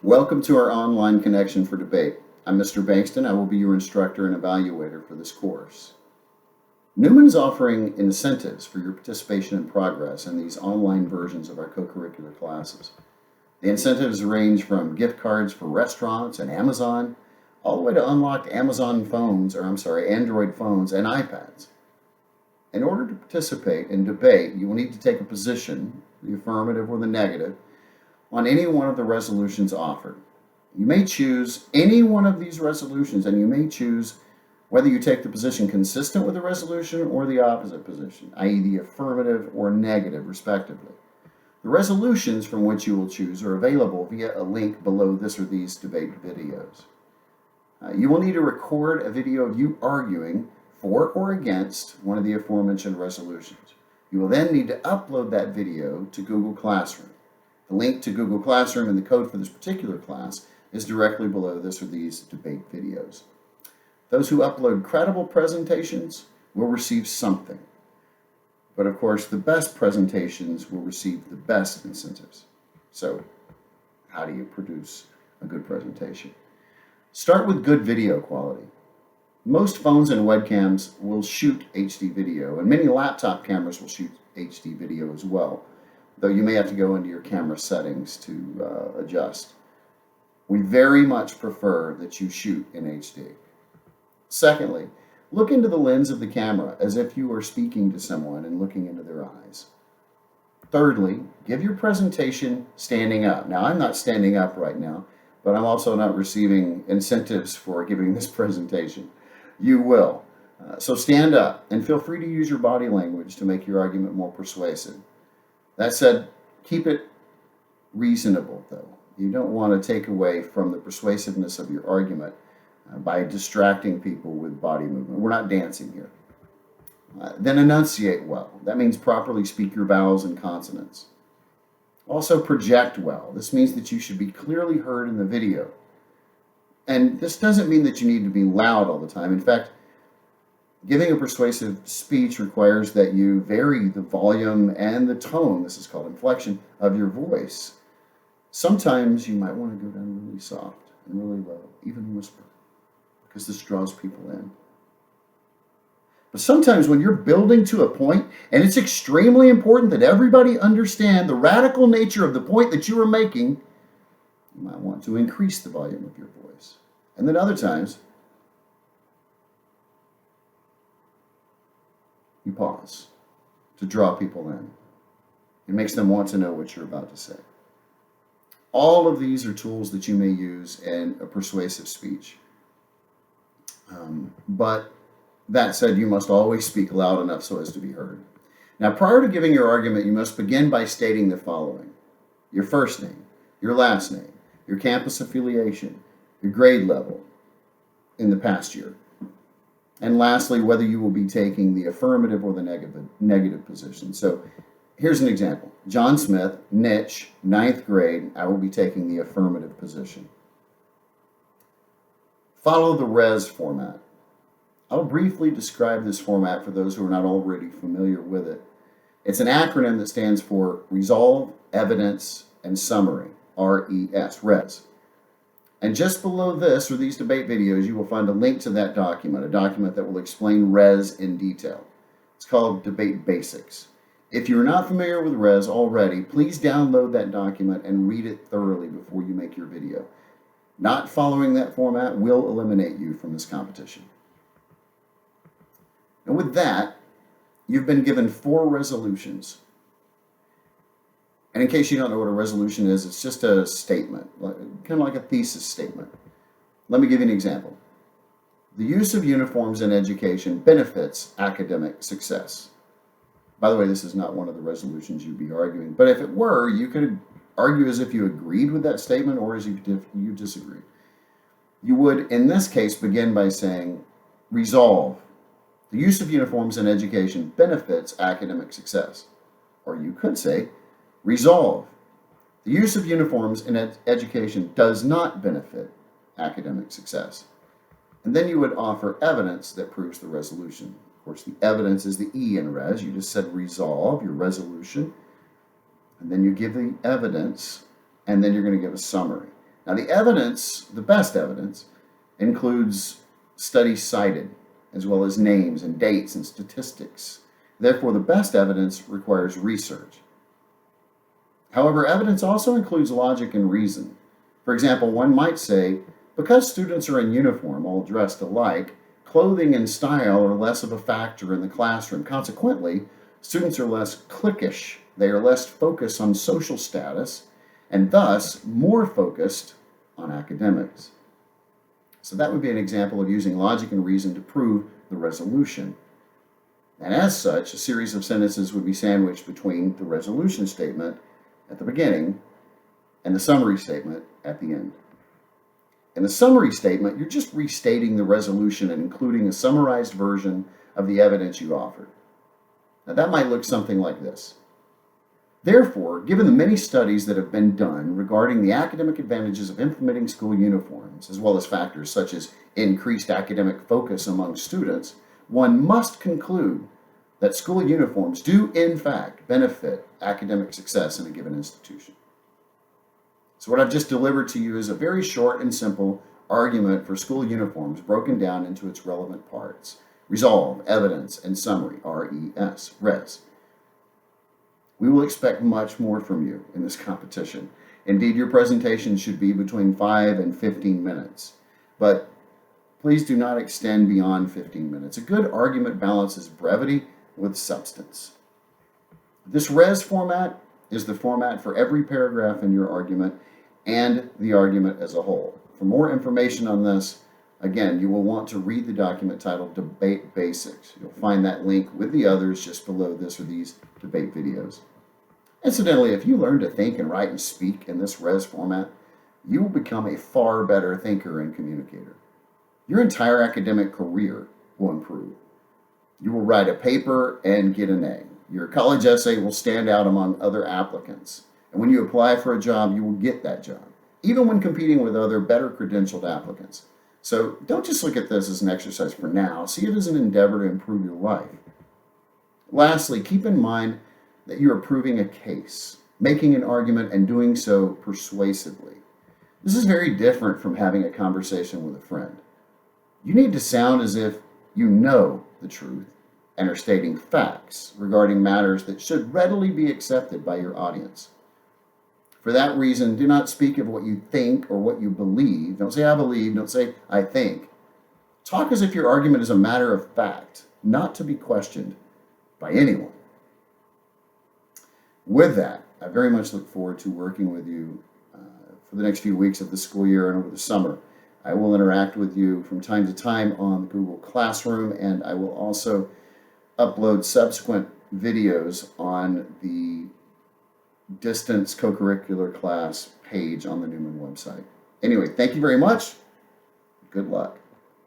Welcome to our online connection for debate. I'm Mr. Bankston. I will be your instructor and evaluator for this course. Newman is offering incentives for your participation and progress in these online versions of our co-curricular classes. The incentives range from gift cards for restaurants and Amazon, all the way to unlocked Android phones and iPads. In order to participate in debate, you will need to take a position, the affirmative or the negative, on any one of the resolutions offered. You may choose any one of these resolutions, and you may choose whether you take the position consistent with the resolution or the opposite position, i.e. the affirmative or negative, respectively. The resolutions from which you will choose are available via a link below this or these debate videos. You will need to record a video of you arguing for or against one of the aforementioned resolutions. You will then need to upload that video to Google Classroom. The link to Google Classroom and the code for this particular class is directly below this or these debate videos. Those who upload credible presentations will receive something. But of course, the best presentations will receive the best incentives. So, how do you produce a good presentation? Start with good video quality. Most phones and webcams will shoot HD video, and many laptop cameras will shoot HD video as well, though you may have to go into your camera settings to adjust. We very much prefer that you shoot in HD. Secondly, look into the lens of the camera as if you are speaking to someone and looking into their eyes. Thirdly, give your presentation standing up. Now, I'm not standing up right now, but I'm also not receiving incentives for giving this presentation. You will. So stand up and feel free to use your body language to make your argument more persuasive. That said, keep it reasonable, though. You don't want to take away from the persuasiveness of your argument by distracting people with body movement. We're not dancing here. Then enunciate well. That means properly speak your vowels and consonants. Also project well. This means that you should be clearly heard in the video. And this doesn't mean that you need to be loud all the time. In fact, giving a persuasive speech requires that you vary the volume and the tone, this is called inflection, of your voice. Sometimes you might want to go down really soft and really low, even whisper, because this draws people in. But sometimes when you're building to a point, and it's extremely important that everybody understand the radical nature of the point that you are making, you might want to increase the volume of your voice. And then other times, you pause to draw people in. It makes them want to know what you're about to say. All of these are tools that you may use in a persuasive speech. But that said, you must always speak loud enough so as to be heard. Now, prior to giving your argument, you must begin by stating the following: your first name, your last name, your campus affiliation, your grade level in the past year, and lastly, whether you will be taking the affirmative or the negative position. So here's an example. John Smith, niche, 9th grade, I will be taking the affirmative position. Follow the RES format. I'll briefly describe this format for those who are not already familiar with it. It's an acronym that stands for Resolve, Evidence, and Summary, RES, RES. And just below this or these debate videos, you will find a link to that document, a document that will explain RES in detail. It's called Debate Basics. If you're not familiar with RES already, please download that document and read it thoroughly before you make your video. Not following that format will eliminate you from this competition. And with that, you've been given 4 resolutions. And in case you don't know what a resolution is, it's just a statement, kind of like a thesis statement. Let me give you an example. The use of uniforms in education benefits academic success. By the way, this is not one of the resolutions you'd be arguing, but if it were, you could argue as if you agreed with that statement or as if you disagreed. You would, in this case, begin by saying, resolve. The use of uniforms in education benefits academic success. Or you could say, resolve. The use of uniforms in education does not benefit academic success. And then you would offer evidence that proves the resolution. Of course, the evidence is the E in res. You just said resolve, your resolution. And then you give the evidence, and then you're going to give a summary. Now, the evidence, the best evidence, includes studies cited, as well as names and dates and statistics. Therefore, the best evidence requires research. However, evidence also includes logic and reason. For example, one might say, because students are in uniform, all dressed alike, clothing and style are less of a factor in the classroom. Consequently, students are less cliquish. They are less focused on social status and thus more focused on academics. So that would be an example of using logic and reason to prove the resolution. And as such, a series of sentences would be sandwiched between the resolution statement at the beginning and the summary statement at the end. In the summary statement, you're just restating the resolution and including a summarized version of the evidence you offered. Now, that might look something like this. Therefore, given the many studies that have been done regarding the academic advantages of implementing school uniforms, as well as factors such as increased academic focus among students, one must conclude that school uniforms do, in fact, benefit academic success in a given institution. So what I've just delivered to you is a very short and simple argument for school uniforms broken down into its relevant parts. Resolve, evidence, and summary, RES, res. We will expect much more from you in this competition. Indeed, your presentation should be between 5 and 15 minutes. But please do not extend beyond 15 minutes. A good argument balances brevity with substance. This res format is the format for every paragraph in your argument and the argument as a whole. For more information on this, again, you will want to read the document titled Debate Basics. You'll find that link with the others just below this or these debate videos. Incidentally, if you learn to think and write and speak in this res format, you will become a far better thinker and communicator. Your entire academic career will improve. You will write a paper and get an A. Your college essay will stand out among other applicants. And when you apply for a job, you will get that job, even when competing with other better credentialed applicants. So don't just look at this as an exercise for now. See it as an endeavor to improve your life. Lastly, keep in mind that you are proving a case, making an argument, and doing so persuasively. This is very different from having a conversation with a friend. You need to sound as if you know the truth and are stating facts regarding matters that should readily be accepted by your audience. For that reason, do not speak of what you think or what you believe. Don't say I believe, don't say I think. Talk as if your argument is a matter of fact, not to be questioned by anyone. With that, I very much look forward to working with you for the next few weeks of the school year and over the summer. I will interact with you from time to time on the Google Classroom, and I will also upload subsequent videos on the distance co-curricular class page on the Newman website. Anyway, thank you very much. Good luck.